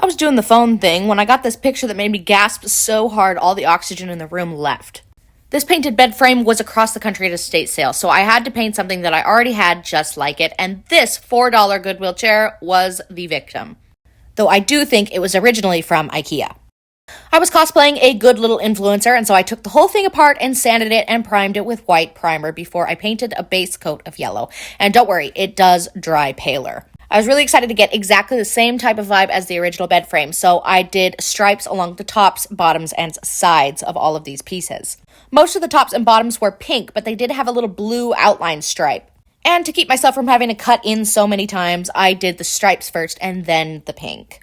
I was doing the phone thing when I got this picture that made me gasp so hard all the oxygen in the room left. This painted bed frame was across the country at a estate sale, so I had to paint something that I already had just like it, and this $4 Goodwill chair was the victim. Though I do think it was originally from IKEA. I was cosplaying a good little influencer, and so I took the whole thing apart and sanded it and primed it with white primer before I painted a base coat of yellow. And don't worry, it does dry paler. I was really excited to get exactly the same type of vibe as the original bed frame, so I did stripes along the tops, bottoms, and sides of all of these pieces. Most of the tops and bottoms were pink, but they did have a little blue outline stripe. And to keep myself from having to cut in so many times, I did the stripes first and then the pink.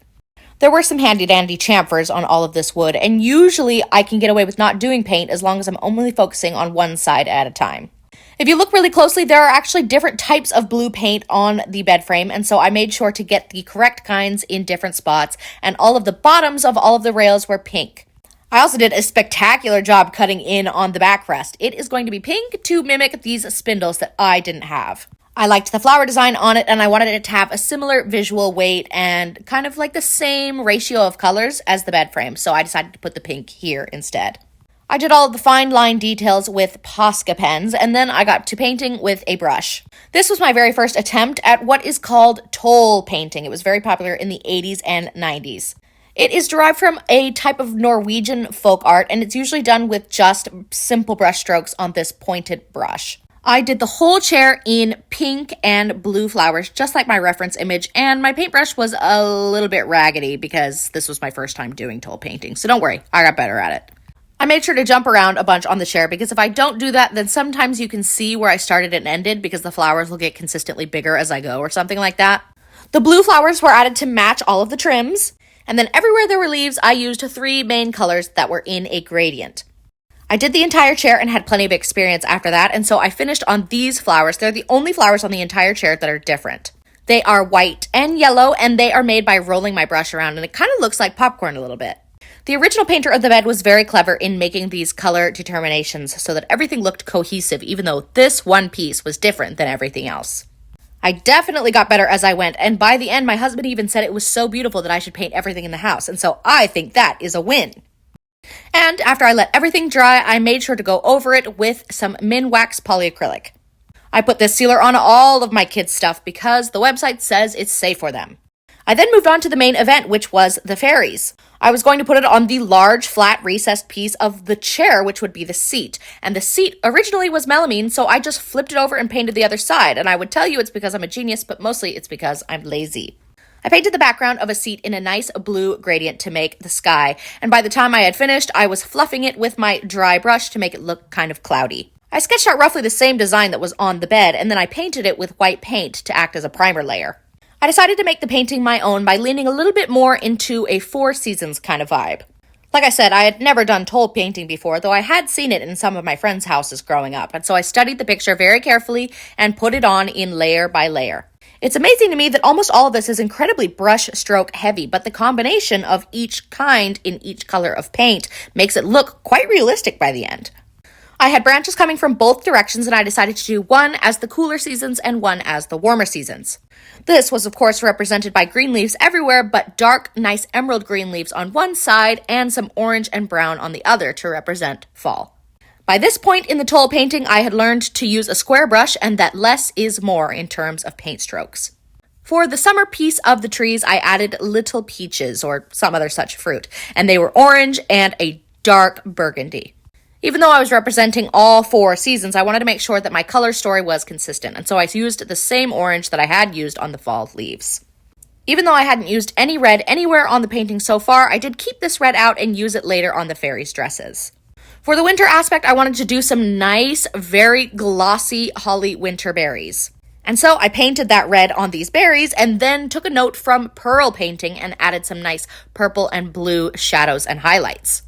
There were some handy-dandy chamfers on all of this wood, and usually I can get away with not doing paint as long as I'm only focusing on one side at a time. If you look really closely, there are actually different types of blue paint on the bed frame, and so I made sure to get the correct kinds in different spots, and all of the bottoms of all of the rails were pink. I also did a spectacular job cutting in on the backrest. It is going to be pink to mimic these spindles that I didn't have. I liked the flower design on it, and I wanted it to have a similar visual weight and kind of like the same ratio of colors as the bed frame, so I decided to put the pink here instead. I did all of the fine line details with Posca pens, and then I got to painting with a brush. This was my very first attempt at what is called toll painting. It was very popular in the 80s and 90s. It is derived from a type of Norwegian folk art, and it's usually done with just simple brush strokes on this pointed brush. I did the whole chair in pink and blue flowers, just like my reference image, and my paintbrush was a little bit raggedy because this was my first time doing toll painting, so don't worry, I got better at it. I made sure to jump around a bunch on the chair because if I don't do that, then sometimes you can see where I started and ended because the flowers will get consistently bigger as I go or something like that. The blue flowers were added to match all of the trims, and then everywhere there were leaves, I used 3 main colors that were in a gradient. I did the entire chair and had plenty of experience after that, and so I finished on these flowers. They're the only flowers on the entire chair that are different. They are white and yellow, and they are made by rolling my brush around, and it kind of looks like popcorn a little bit. The original painter of the bed was very clever in making these color determinations so that everything looked cohesive, even though this one piece was different than everything else. I definitely got better as I went, and by the end, my husband even said it was so beautiful that I should paint everything in the house, and so I think that is a win. And after I let everything dry, I made sure to go over it with some Minwax polyacrylic. I put this sealer on all of my kids' stuff because the website says it's safe for them. I then moved on to the main event, which was the fairies. I was going to put it on the large, flat, recessed piece of the chair, which would be the seat. And the seat originally was melamine, so I just flipped it over and painted the other side. And I would tell you it's because I'm a genius, but mostly it's because I'm lazy. I painted the background of a seat in a nice blue gradient to make the sky, and by the time I had finished, I was fluffing it with my dry brush to make it look kind of cloudy. I sketched out roughly the same design that was on the bed, and then I painted it with white paint to act as a primer layer. I decided to make the painting my own by leaning a little bit more into a Four Seasons kind of vibe. Like I said, I had never done toll painting before, though I had seen it in some of my friends' houses growing up, and so I studied the picture very carefully and put it on in layer by layer. It's amazing to me that almost all of this is incredibly brush stroke heavy, but the combination of each kind in each color of paint makes it look quite realistic by the end. I had branches coming from both directions, and I decided to do one as the cooler seasons and one as the warmer seasons. This was, of course, represented by green leaves everywhere, but dark, nice emerald green leaves on one side and some orange and brown on the other to represent fall. By this point in the toll painting, I had learned to use a square brush and that less is more in terms of paint strokes. For the summer piece of the trees, I added little peaches or some other such fruit, and they were orange and a dark burgundy. Even though I was representing all 4 seasons, I wanted to make sure that my color story was consistent, and so I used the same orange that I had used on the fall leaves. Even though I hadn't used any red anywhere on the painting so far, I did keep this red out and use it later on the fairies' dresses. For the winter aspect, I wanted to do some nice, very glossy holly winter berries. And so I painted that red on these berries and then took a note from pearl painting and added some nice purple and blue shadows and highlights.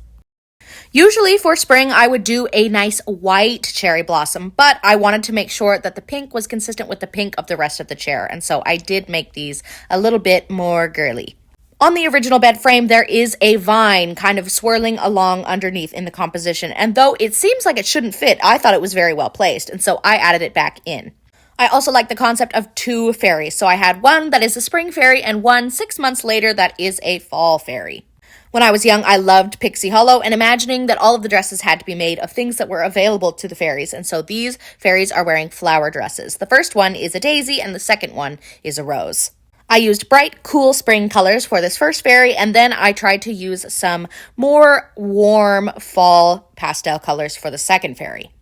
Usually for spring, I would do a nice white cherry blossom, but I wanted to make sure that the pink was consistent with the pink of the rest of the chair, and so I did make these a little bit more girly. On the original bed frame, there is a vine kind of swirling along underneath in the composition, and though it seems like it shouldn't fit, I thought it was very well placed, and so I added it back in. I also like the concept of 2 fairies, so I had one that is a spring fairy and one 6 months later that is a fall fairy. When I was young, I loved Pixie Hollow and imagining that all of the dresses had to be made of things that were available to the fairies, and so these fairies are wearing flower dresses. The first one is a daisy and the second one is a rose. I used bright, cool spring colors for this first fairy, and then I tried to use some more warm fall pastel colors for the second fairy.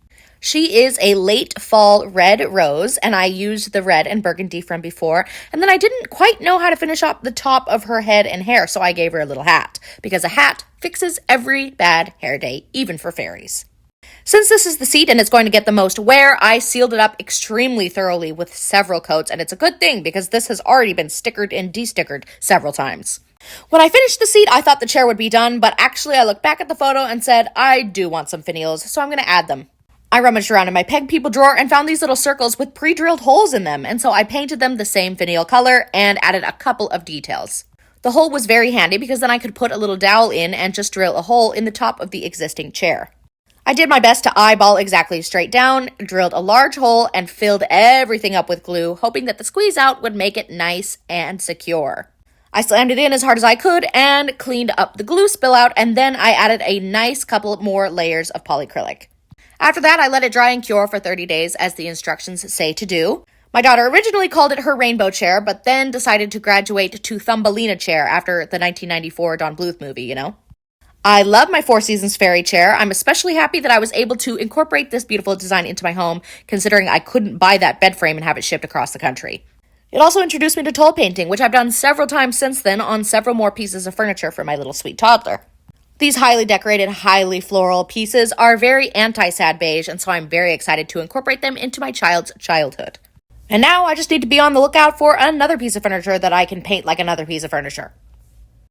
She is a late fall red rose, and I used the red and burgundy from before, and then I didn't quite know how to finish up the top of her head and hair, so I gave her a little hat, because a hat fixes every bad hair day, even for fairies. Since this is the seat and it's going to get the most wear, I sealed it up extremely thoroughly with several coats, and it's a good thing because this has already been stickered and de-stickered several times. When I finished the seat, I thought the chair would be done, but actually I looked back at the photo and said, I do want some finials, so I'm going to add them. I rummaged around in my peg people drawer and found these little circles with pre-drilled holes in them, and so I painted them the same finial color and added a couple of details. The hole was very handy because then I could put a little dowel in and just drill a hole in the top of the existing chair. I did my best to eyeball exactly straight down, drilled a large hole, and filled everything up with glue, hoping that the squeeze out would make it nice and secure. I slammed it in as hard as I could and cleaned up the glue spill out, and then I added a nice couple more layers of polyacrylic. After that, I let it dry and cure for 30 days as the instructions say to do. My daughter originally called it her rainbow chair, but then decided to graduate to Thumbelina chair after the 1994 Don Bluth movie, you know? I love my Four Seasons fairy chair. I'm especially happy that I was able to incorporate this beautiful design into my home, considering I couldn't buy that bed frame and have it shipped across the country. It also introduced me to toll painting, which I've done several times since then on several more pieces of furniture for my little sweet toddler. These highly decorated, highly floral pieces are very anti-sad beige, and so I'm very excited to incorporate them into my child's childhood. And now I just need to be on the lookout for another piece of furniture that I can paint like another piece of furniture.